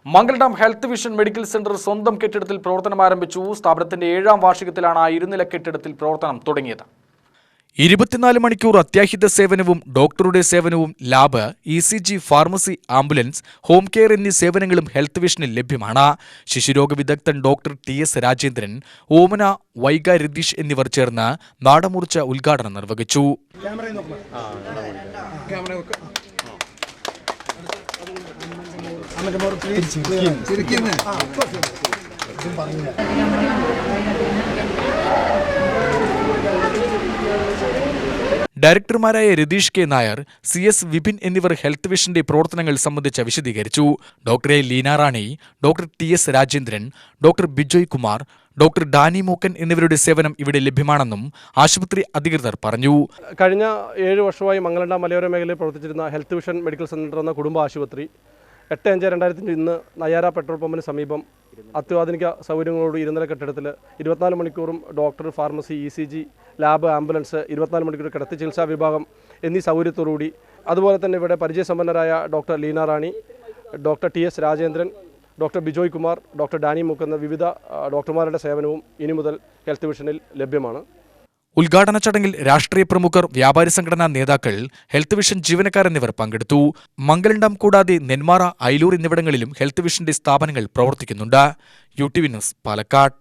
മംഗലം health vision medical centre സ്വന്തം കെട്ടിടത്തിൽ പ്രവർത്തനം ആരംഭിച്ചു. സ്ഥാപനത്തിന്റെ 7ാം വാർഷികത്തിലാണ് ഇരുനില കെട്ടിടത്തിൽ പ്രവർത്തനം തുടങ്ങിയത്. 24 മണിക്കൂർ അത്യാഹിത സേവനവും ഡോക്ടറുടെ സേവനവും, lab, ECG, pharmacy, ambulance, home care എന്നീ സേവനങ്ങളും ഹെൽത്ത് വിഷനിൽ ലഭ്യമാണ്. ശിശുരോഗ വിദഗ്ധൻ ഡോക്ടർ TS രാജേന്ദ്രൻ, ഓമന, വൈഗ രതീഷ് എന്നിവർ ചേർന്ന് നാടമുറിച്ച ഉദ്ഘാടനം നിർവഹിച്ചു. ഡയറക്ടർമാരായ രതീഷ് K. നായർ, CS വിപിൻ എന്നിവർ ഹെൽത്ത് വിഷന്റെ പ്രവർത്തനങ്ങൾ സംബന്ധിച്ച് വിശദീകരിച്ചു. Doctor Leena Rani, doctor TS Rajendran, doctor Bijoy Kumar, doctor Dani Mookkan എന്നിവരുടെ സേവനം ഇവിടെ ലഭ്യമാണെന്നും ആശുപത്രി അധികൃതർ പറഞ്ഞു. കഴിഞ്ഞ 7 വർഷമായി മംഗലം മലയോര മേഖലയിൽ പ്രവർത്തിച്ചിരുന്ന ഹെൽത്ത് വിഷൻ മെഡിക്കൽ സെന്റർ എന്ന കുടുംബ ആശുപത്രി 8/5/2005 ഇന്ന് നയ്യാര പെട്രോൾ പമ്പിന് സമീപം അത്യാധുനിക സൗകര്യങ്ങളോട് ഇരുനില കെട്ടിടത്തിൽ 24 മണിക്കൂറും doctor, pharmacy, ECG, lab, ambulance, 24 മണിക്കൂർ കിടത്തി ചികിത്സാ വിഭാഗം എന്നീ സൗകര്യത്തോടുകൂടി, അതുപോലെ തന്നെ ഇവിടെ പരിചയസമ്പന്നരായ doctor Leena Rani, doctor TS Rajendran, doctor Bijoy Kumar, doctor Dani Mookkan എന്ന വിവിധ ഡോക്ടർമാരുടെ സേവനവും ഇനി മുതൽ ഹെൽത്ത് വിഷനിൽ ലഭ്യമാണ്. ഉദ്ഘാടന ചടങ്ങിൽ രാഷ്ട്രീയ പ്രമുഖർ, വ്യാപാരി സംഘടനാ നേതാക്കൾ, ഹെൽത്ത് വിഷൻ ജീവനക്കാർ എന്നിവർ പങ്കെടുത്തു. മംഗലം കൂടാതെ നെന്മാറ, അയിലൂർ എന്നിവിടങ്ങളിലും ഹെൽത്ത് വിഷന്റെ സ്ഥാപനങ്ങൾ പ്രവർത്തിക്കുന്നുണ്ട്. UTV news, Palakkad.